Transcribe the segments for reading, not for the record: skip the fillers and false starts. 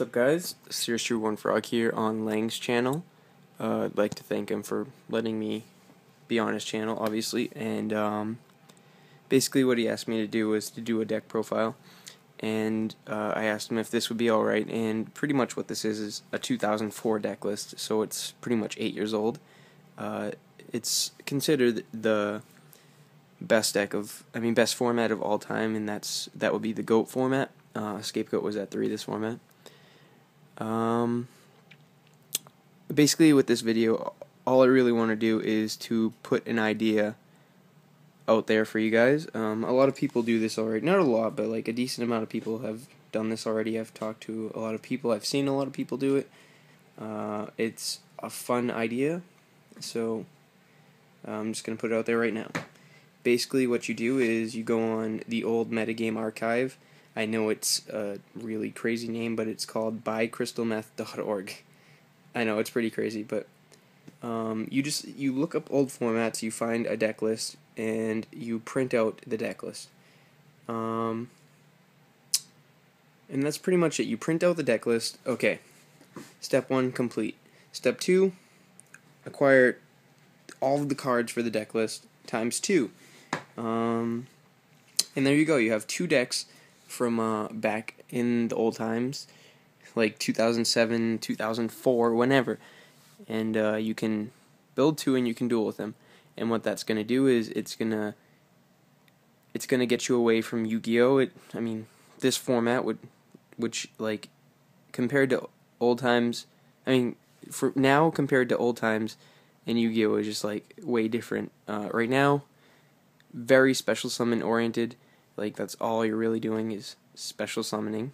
What's up, guys? Serious True One Frog here on Lang's channel. I'd like to thank him for letting me be on his channel, obviously. And basically, what he asked me to do was to do a deck profile, and I asked him if this would be all right. And pretty much what this is a 2004 deck list, so it's pretty much 8 years old. It's considered the best best format of all time, and that would be the GOAT format. Scapegoat was at 3 this format. Basically with this video, all I really want to do is to put an idea out there for you guys. A lot of people do this already. Not a lot, but like a decent amount of people have done this already. I've talked to a lot of people. I've seen a lot of people do it. It's a fun idea, so I'm just going to put it out there right now. Basically what you do is you go on the old Metagame archive. I know it's a really crazy name, but it's called buycrystalmeth.org. I know it's pretty crazy, but you look up old formats, you find a deck list, and you print out the deck list. And that's pretty much it. You print out the deck list. Okay. Step 1 complete. Step 2, acquire all of the cards for the deck list times 2. And there you go. You have 2 decks from back in the old times, like 2007, 2004, whenever, and you can build 2 and you can duel with them. And what that's gonna do is it's gonna get you away from Yu-Gi-Oh. This format which like compared to old times, for now compared to old times, and Yu-Gi-Oh is just like way different. Right now, very special summon oriented. Like, that's all you're really doing is special summoning.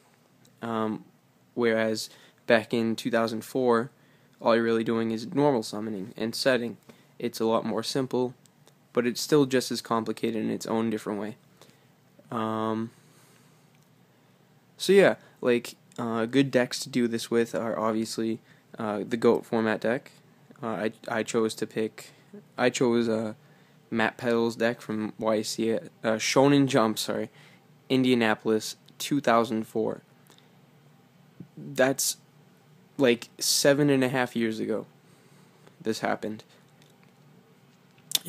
Whereas back in 2004, all you're really doing is normal summoning and setting. It's a lot more simple, but it's still just as complicated in its own different way. So yeah, like, good decks to do this with are obviously the GOAT format deck. I chose Matt Petal's deck from YC, Shonen Jump, Indianapolis, 2004. That's like 7.5 years ago this happened.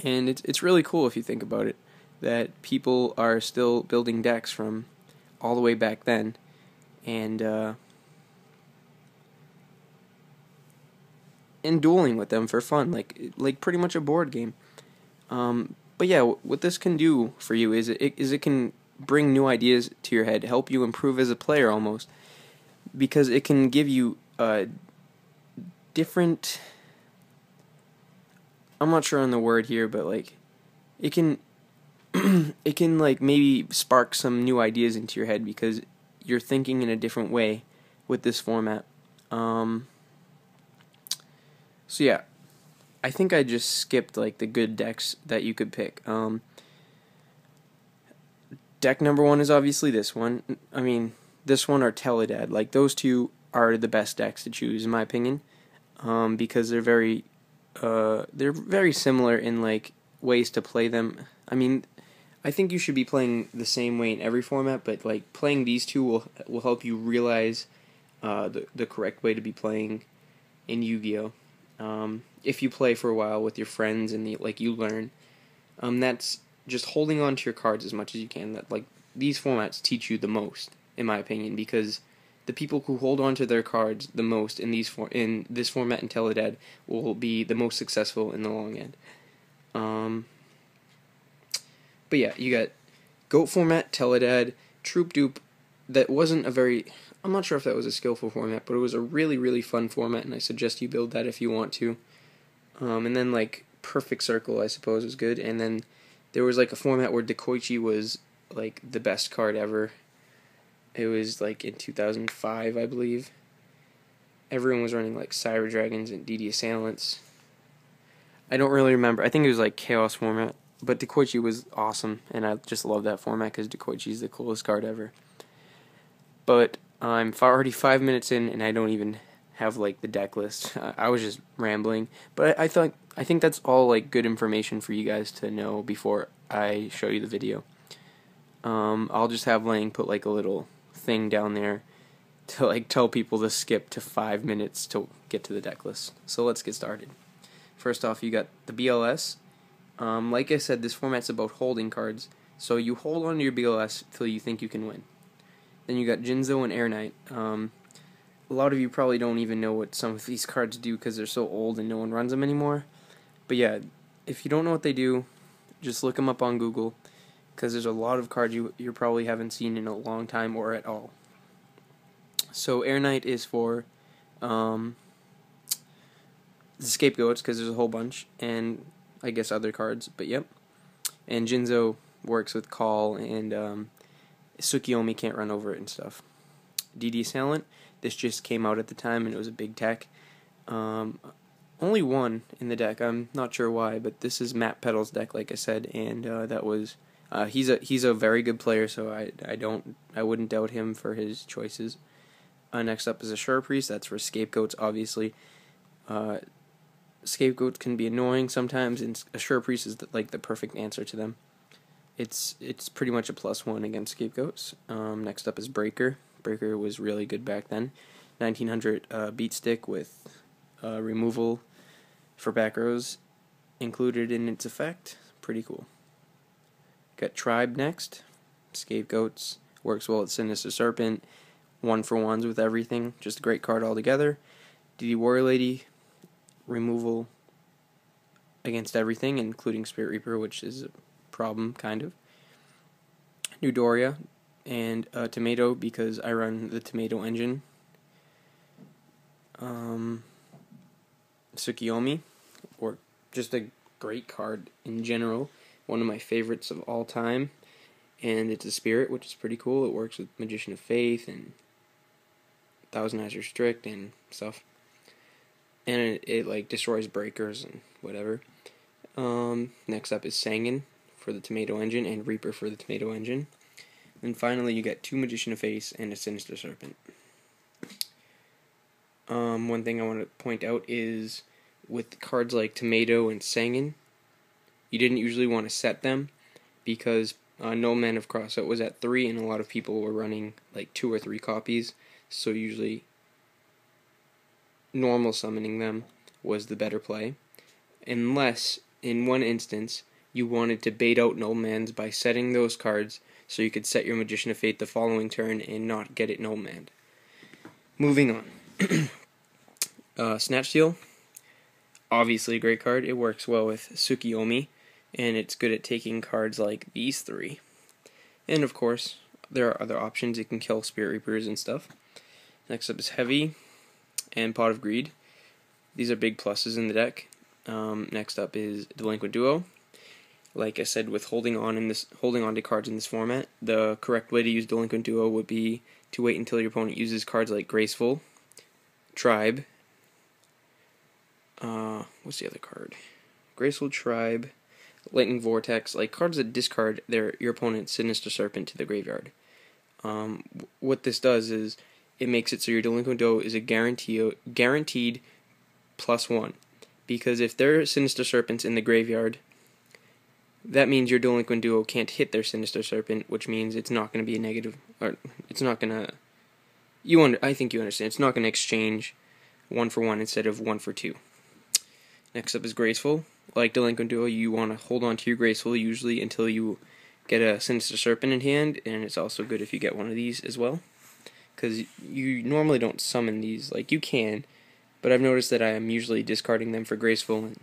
And it's really cool if you think about it, that people are still building decks from all the way back then, and dueling with them for fun, like pretty much a board game. But yeah, what this can do for you is it can bring new ideas to your head, help you improve as a player almost, because it can give you different, I'm not sure on the word here, but like it can it can like maybe spark some new ideas into your head because you're thinking in a different way with this format. So yeah, I think I just skipped like the good decks that you could pick. Deck number 1 is obviously this one. This one or Teledad. Like, those two are the best decks to choose in my opinion, because they're very similar in like ways to play them. I think you should be playing the same way in every format, but like playing these two will help you realize the correct way to be playing in Yu-Gi-Oh. If you play for a while with your friends and you learn, that's just holding on to your cards as much as you can. That, like, these formats teach you the most, in my opinion, because the people who hold on to their cards the most in this format in Teledad will be the most successful in the long end. But yeah, you got GOAT format, Teledad, Troop Dupe. That wasn't I'm not sure if that was a skillful format, but it was a really, really fun format, and I suggest you build that if you want to. And then, like, Perfect Circle, I suppose, was good. And then there was, like, a format where Dekoichi was, like, the best card ever. It was, like, in 2005, I believe. Everyone was running, like, Cyber Dragons and DD Assailants. I don't really remember. I think it was, like, Chaos format. But Dekoichi was awesome, and I just love that format because Dekoichi is the coolest card ever. But I'm already 5 minutes in, and I don't even have like the deck list. I was just rambling, but I think that's all like good information for you guys to know before I show you the video. I'll just have Lang put like a little thing down there to like tell people to skip to 5 minutes to get to the deck list. So let's get started. First off, you got the BLS. Like I said, this format's about holding cards, so you hold on to your BLS till you think you can win. Then you got Jinzo and Air Knight. A lot of you probably don't even know what some of these cards do because they're so old and no one runs them anymore. But yeah, if you don't know what they do, just look them up on Google, because there's a lot of cards you probably haven't seen in a long time or at all. So Air Knight is for the scapegoats, because there's a whole bunch, and I guess other cards, but yep. And Jinzo works with Call, and Tsukiyomi can't run over it and stuff. DD Assailant, this just came out at the time, and it was a big tech. Only one in the deck, I'm not sure why, but this is Matt Petal's deck, like I said, and that was... he's a very good player, so I wouldn't doubt him for his choices. Next up is Ashura Priest. That's for scapegoats, obviously. Scapegoats can be annoying sometimes, and Ashura Priest is like the perfect answer to them. It's pretty much a +1 against scapegoats. Next up is Breaker. Breaker was really good back then. 1900 beat stick with removal for back rows included in its effect. Pretty cool. Got Tribe next. Scapegoats. Works well with Sinister Serpent. 1-for-1s with everything. Just a great card altogether. DD Warrior Lady. Removal against everything, including Spirit Reaper, which is a problem, kind of. New Doria. And Tomato, because I run the Tomato engine. Tsukiyomi. Or just a great card in general. One of my favorites of all time, and it's a spirit, which is pretty cool. It works with Magician of Faith and Thousand Eyes Restrict and stuff, and it like destroys breakers and whatever. Next up is Sangan for the Tomato engine and Reaper for the Tomato engine, and finally you got 2 Magician of Faith and a Sinister Serpent. One thing I want to point out is with cards like Tomato and Sangan, you didn't usually want to set them because No Man of Crossout was at 3 and a lot of people were running like 2 or 3 copies, so usually normal summoning them was the better play, unless in one instance you wanted to bait out No Mans by setting those cards so you could set your Magician of Fate the following turn and not get it No Manned. Moving on. Snatch Steal, obviously a great card. It works well with Tsukiyomi, and it's good at taking cards like these 3. And of course, there are other options. It can kill Spirit Reapers and stuff. Next up is Heavy and Pot of Greed. These are big pluses in the deck. Next up is Delinquent Duo. Like I said, with holding on to cards in this format, the correct way to use Delinquent Duo would be to wait until your opponent uses cards like Graceful, Tribe. What's the other card? Graceful, Tribe, Lightning Vortex, like cards that discard your opponent's Sinister Serpent to the graveyard. What this does is it makes it so your Delinquent Duo is a guaranteed +1, because if their Sinister Serpent's in the graveyard, that means your Delinquent Duo can't hit their Sinister Serpent, which means it's not going to be a negative, or it's not going to. I think you understand. It's not going to exchange 1-for-1 instead of 1-for-2. Next up is Graceful. Like Delinquent Duo, you want to hold on to your Graceful usually until you get a Sinister Serpent in hand, and it's also good if you get one of these as well, because you normally don't summon these. Like, you can, but I've noticed that I am usually discarding them for Graceful and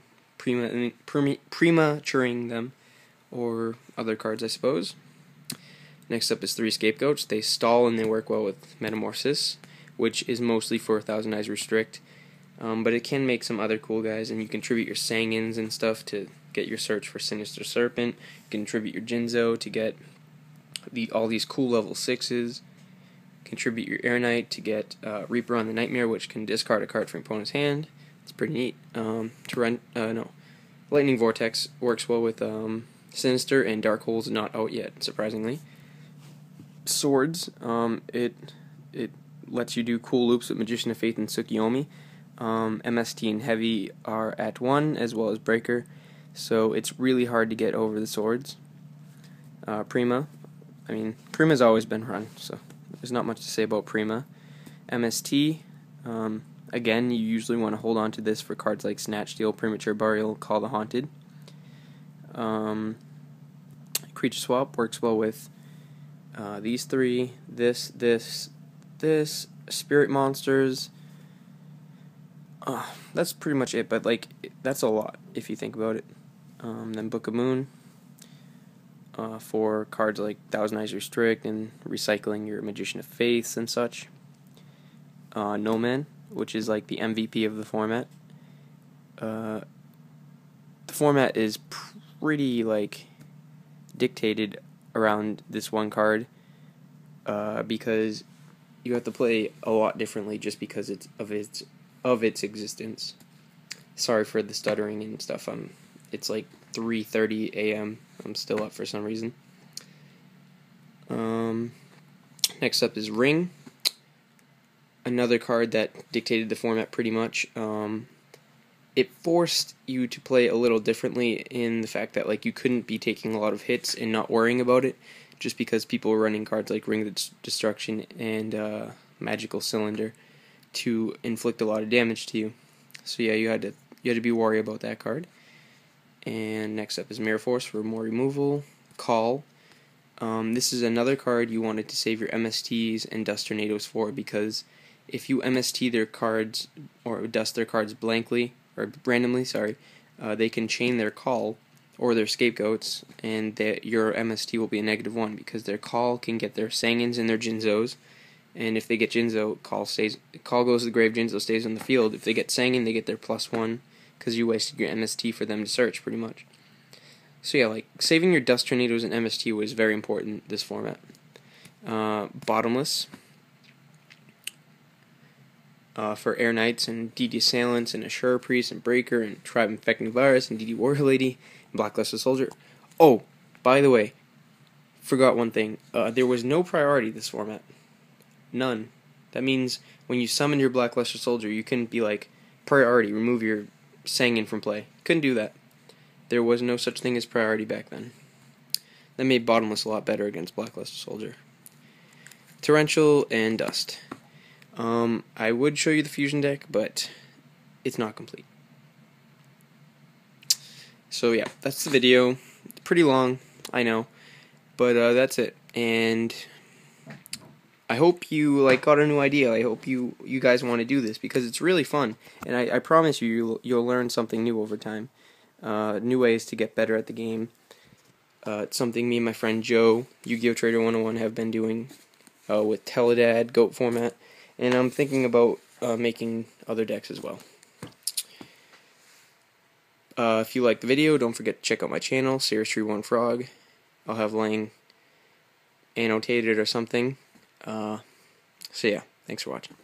prematuring them, or other cards, I suppose. Next up is 3 Scapegoats. They stall and they work well with Metamorphosis, which is mostly for Thousand Eyes Restrict. But it can make some other cool guys, and you contribute your Sangans and stuff to get your search for Sinister Serpent. You can contribute your Jinzo to get all these cool level 6s. Contribute your Air Knight to get Reaper on the Nightmare, which can discard a card from your opponent's hand. It's pretty neat. Lightning Vortex works well with Sinister, and Dark Hole's not out yet, surprisingly. Swords, it lets you do cool loops with Magician of Faith and Tsukiyomi. MST and Heavy are at 1, as well as Breaker, so it's really hard to get over the swords. Prima's always been run, so there's not much to say about Prima. MST. Again, you usually want to hold on to this for cards like Snatch Steal, Premature Burial, Call the Haunted. Creature Swap works well with these three, this, Spirit Monsters. That's pretty much it, but like that's a lot if you think about it. Then Book of Moon for cards like Thousand Eyes Restrict and recycling your Magician of Faiths and such. No Man, which is like the MVP of the format. The format is pretty like dictated around this one card because you have to play a lot differently just because of its existence. Sorry for the stuttering and stuff. It's like 3:30 a.m. I'm still up for some reason. Next up is Ring. Another card that dictated the format pretty much. It forced you to play a little differently in the fact that like you couldn't be taking a lot of hits and not worrying about it, just because people were running cards like Ring of Destruction and Magical Cylinder to inflict a lot of damage to you. So yeah, you had to be worried about that card. And next up is Mirror Force for more removal. Call. This is another card you wanted to save your MSTs and Dust Tornadoes for, because if you MST their cards or dust their cards blankly or randomly, they can chain their Call or their Scapegoats, and your MST will be a -1 because their Call can get their Sangins and their Jinzos, and if they get Jinzo, Call goes to the grave, Jinzo stays on the field. If they get Sangin, they get their +1 because you wasted your MST for them to search, pretty much. So yeah, like saving your Dust Tornadoes and MST was very important this format. Bottomless. For Air Knights and DD Assailants and Assure Priest and Breaker and Tribe Infecting Virus and DD Warrior Lady and Blackluster Soldier. Oh, by the way, forgot one thing. There was no priority this format. None. That means when you summoned your Blackluster Soldier, you couldn't be like, priority, remove your Sangin from play. Couldn't do that. There was no such thing as priority back then. That made Bottomless a lot better against Blackluster Soldier. Torrential and Dust. I would show you the fusion deck, but it's not complete. So yeah, that's the video. It's pretty long, I know, but that's it. And I hope you like got a new idea. I hope you guys want to do this because it's really fun, and I promise you'll learn something new over time. New ways to get better at the game. It's something me and my friend Joe, Yu-Gi-Oh! Trader 101, have been doing with Teledad, GOAT format. And I'm thinking about making other decks as well. If you like the video, don't forget to check out my channel, Sirius31Frog. I'll have Lang annotated or something. So yeah, thanks for watching.